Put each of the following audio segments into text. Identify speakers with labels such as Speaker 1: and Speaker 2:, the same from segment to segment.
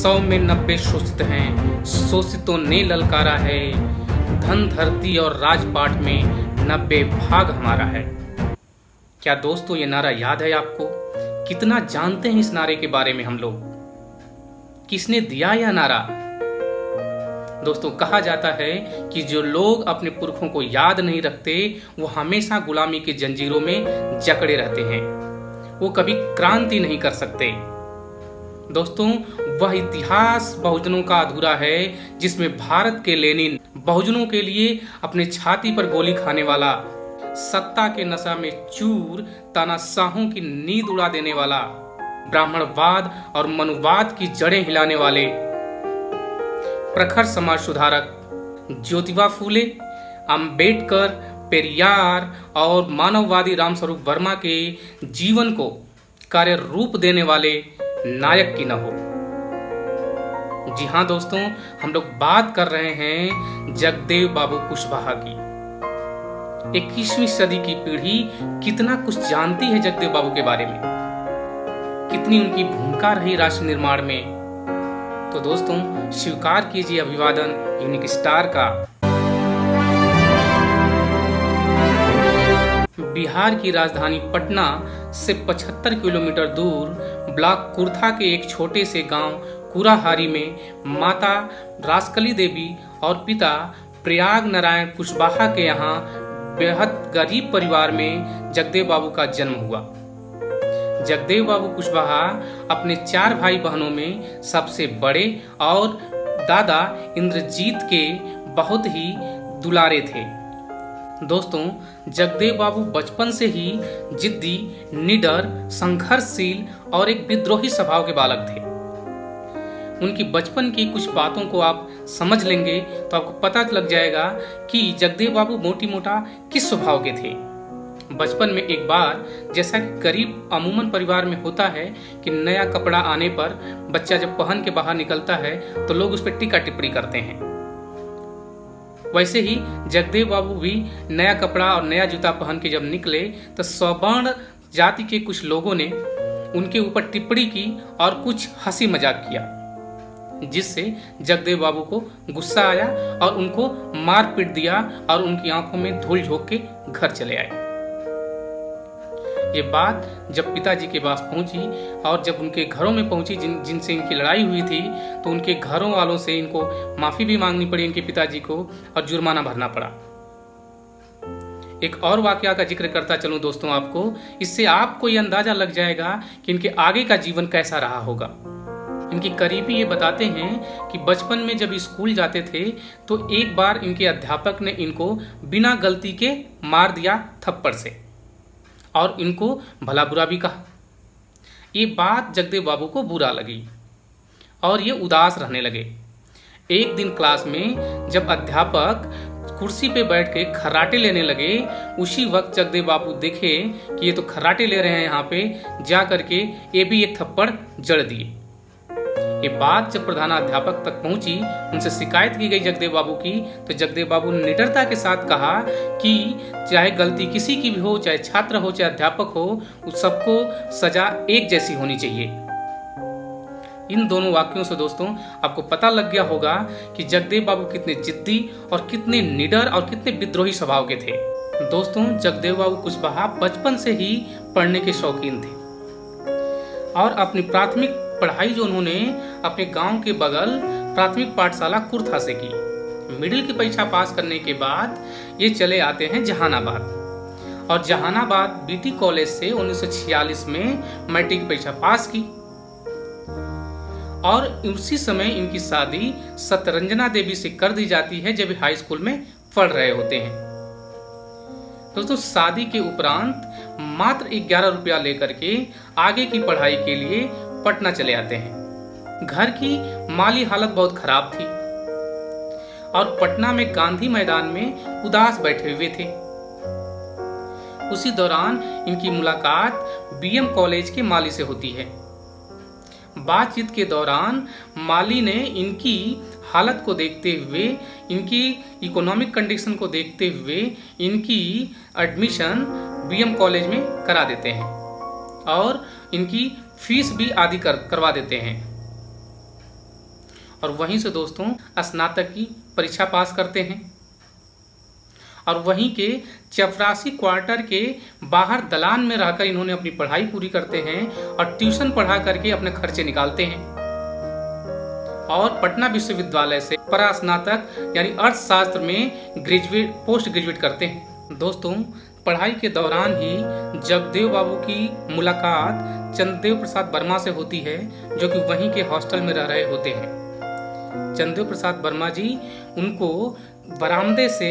Speaker 1: 100 में 90 शोषित हैं, शोषितों ने ललकारा है। धन धरती और राजपाट में 90 भाग हमारा है। क्या दोस्तों ये नारा याद है आपको? कितना जानते हैं इस नारे के बारे में हम लोग? किसने दिया यह नारा? दोस्तों कहा जाता है कि जो लोग अपने पुरखों को याद नहीं रखते वो हमेशा गुलामी के जंजीरों में जकड़े रहते हैं, वो कभी क्रांति नहीं कर सकते। दोस्तों वह इतिहास बहुजनों का अधूरा है जिसमें भारत के लेनिन, बहुजनों के लिए अपने छाती पर गोली खाने वाला, सत्ता के नशा में चूर तानाशाहों की नींद उड़ा देने वाला, ब्राह्मणवाद और मनुवाद की जड़ें हिलाने वाले प्रखर समाज सुधारक ज्योतिबा फूले, अंबेडकर, पेरियार और मानववादी रामस्वरूप वर्मा के जीवन को कार्य रूप देने वाले नायक की न हो। जी हाँ दोस्तों, हम लोग बात कर रहे हैं जगदेव बाबू कुशवाहा की। 21वीं सदी की पीढ़ी कितना कुछ जानती है जगदेव बाबू के बारे में, कितनी उनकी भूमिका रही राष्ट्र निर्माण में। तो दोस्तों स्वीकार कीजिए अभिवादन यूनिक स्टार का। बिहार की राजधानी पटना से 75 किलोमीटर दूर ब्लॉक कुर्था के एक छोटे से गांव कुराहारी में माता रासकली देवी और पिता प्रयाग नारायण कुशवाहा के यहाँ बेहद गरीब परिवार में जगदेव बाबू का जन्म हुआ। जगदेव बाबू कुशवाहा अपने 4 भाई बहनों में सबसे बड़े और दादा इंद्रजीत के बहुत ही दुलारे थे। दोस्तों जगदेव बाबू बचपन से ही जिद्दी, निडर, संघर्षशील और एक विद्रोही स्वभाव के बालक थे। उनकी बचपन की कुछ बातों को आप समझ लेंगे तो आपको पता लग जाएगा कि जगदेव बाबू मोटी मोटा किस स्वभाव के थे। बचपन में एक बार, जैसा कि गरीब अमूमन परिवार में होता है कि नया कपड़ा आने पर बच्चा जब पहन के बाहर निकलता है तो लोग उस पर टीका टिप्पणी करते हैं, वैसे ही जगदेव बाबू भी नया कपड़ा और नया जूता पहन के जब निकले तो सवर्ण जाति के कुछ लोगों ने उनके ऊपर टिप्पणी की और कुछ हंसी मजाक किया, जिससे जगदेव बाबू को गुस्सा आया और उनको मार पीट दिया और उनकी आंखों में धूल झोंक के घर चले आए। ये बात जब पिताजी के पास पहुंची और जब उनके घरों में पहुंची जिनसे इनकी लड़ाई हुई थी, तो उनके घरों वालों से इनको माफी भी मांगनी पड़ी इनके पिताजी को और जुर्माना भरना पड़ा। एक और वाकया का जिक्र करता चलूं दोस्तों आपको, इससे आपको ये अंदाजा लग जाएगा कि इनके आगे का जीवन कैसा रहा होगा। इनकी करीबी ये बताते हैं कि बचपन में जब स्कूल जाते थे तो एक बार इनके अध्यापक ने इनको बिना गलती के मार दिया थप्पड़ से और इनको भला बुरा भी कहा। ये बात जगदेव बाबू को बुरा लगी और ये उदास रहने लगे। एक दिन क्लास में जब अध्यापक कुर्सी पे बैठ के खर्राटे लेने लगे, उसी वक्त जगदेव बाबू देखे कि ये तो खर्राटे ले रहे हैं, यहाँ पे जा करके ये भी एक थप्पड़ जड़ दिए। ये बात जब प्रधानाध्यापक तक पहुंची, उनसे शिकायत की गई जगदेव बाबू की, तो जगदेव बाबू ने निडरता के साथ कहा कि चाहे गलती किसी की भी हो, चाहे छात्र हो चाहे अध्यापक हो, उस सबको सजा एक जैसी होनी चाहिए। इन दोनों वाक्यों से दोस्तों आपको पता लग गया होगा कि जगदेव बाबू कितने जिद्दी और कितने निडर और कितने विद्रोही स्वभाव के थे। दोस्तों जगदेव बाबू कुशवाहा बचपन से ही पढ़ने के शौकीन थे और अपनी प्राथमिक पढ़ाई जो उन्होंने अपने गांव के बगल प्राथमिक पाठशाला कुर्था से की। मिडिल की परीक्षा पास करने के बाद ये चले आते हैं जहानाबाद और जहानाबाद बीटी कॉलेज से 1946 में मैट्रिक की परीक्षा पास की और उसी समय इनकी शादी सत्यरंजना देवी से कर दी जाती है जब हाई स्कूल में पढ़ रहे होते हैं। दोस्तों शादी के उपरांत मात्र 11 रुपया लेकर के आगे की पढ़ाई के लिए पटना चले आते हैं। घर की माली हालत बहुत खराब थी और पटना में गांधी मैदान में उदास बैठे हुए थे। उसी दौरान इनकी मुलाकात बीएम कॉलेज के माली से होती है। बातचीत के दौरान माली ने इनकी हालत को देखते हुए, इनकी इकोनॉमिक कंडीशन को देखते हुए इनकी एडमिशन बीएम कॉलेज में करा देते हैं और इनकी फीस भी आदि करवा देते हैं। और वहीं से दोस्तों स्नातक की परीक्षा पास करते हैं और वहीं के चपरासी क्वार्टर के बाहर दलान में रहकर इन्होंने अपनी पढ़ाई पूरी करते हैं और ट्यूशन पढ़ा करके अपने खर्चे निकालते हैं और पटना विश्वविद्यालय से परास्नातक यानी अर्थशास्त्र में पोस्ट ग्रेजुएट करते हैं। दोस्तों पढ़ाई के दौरान ही जगदेव बाबू की मुलाकात चंद्रदेव प्रसाद वर्मा से होती है, जो कि वहीं के हॉस्टल में रह रहे होते हैं। चंद्रदेव प्रसाद वर्मा जी उनको बरामदे से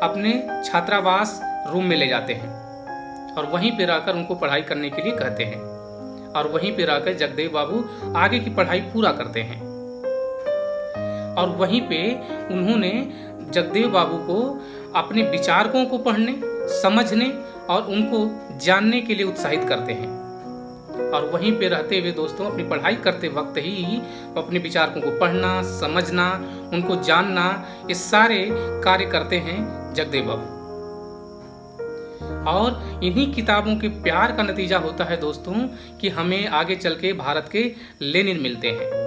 Speaker 1: अपने छात्रावास रूम में ले जाते हैं और वहीं पे रहकर उनको पढ़ाई करने के लिए कहते हैं और वहीं पे रहकर जगदेव बाबू आगे की पढ़ाई पूरा करते हैं और वहीं पे उन्होंने जगदेव बाबू को अपने विचारकों को पढ़ने, समझने और उनको जानने के लिए उत्साहित करते हैं और वहीं पे रहते हुए दोस्तों अपनी पढ़ाई करते वक्त ही अपने विचारकों को पढ़ना, समझना, उनको जानना, ये सारे कार्य करते हैं जगदेव बाबू। और इन्हीं किताबों के प्यार का नतीजा होता है दोस्तों कि हमें आगे चल के भारत के लेनिन मिलते हैं।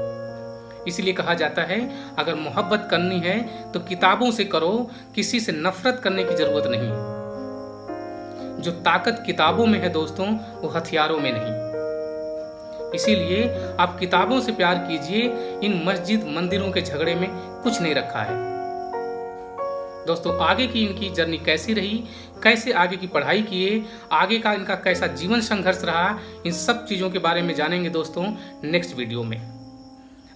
Speaker 1: इसलिए कहा जाता है अगर मोहब्बत करनी है तो किताबों से करो, किसी से नफरत करने की जरूरत नहीं है। जो ताकत किताबों में है दोस्तों वो हथियारों में नहीं। इसीलिए आप किताबों से प्यार कीजिए, इन मस्जिद मंदिरों के झगड़े में कुछ नहीं रखा है। दोस्तों आगे की इनकी जर्नी कैसी रही, कैसे आगे की पढ़ाई किए, आगे का इनका कैसा जीवन संघर्ष रहा, इन सब चीज़ों के बारे में जानेंगे दोस्तों नेक्स्ट वीडियो में।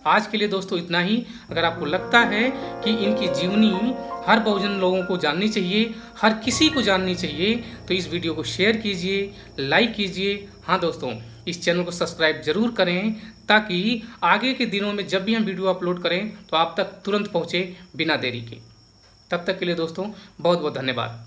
Speaker 1: आज के लिए दोस्तों इतना ही। अगर आपको लगता है कि इनकी जीवनी हर बहुजन लोगों को जाननी चाहिए, हर किसी को जाननी चाहिए, तो इस वीडियो को शेयर कीजिए, लाइक कीजिए। हाँ दोस्तों, इस चैनल को सब्सक्राइब जरूर करें ताकि आगे के दिनों में जब भी हम वीडियो अपलोड करें तो आप तक तुरंत पहुँचे बिना देरी के। तब तक के लिए दोस्तों बहुत बहुत धन्यवाद।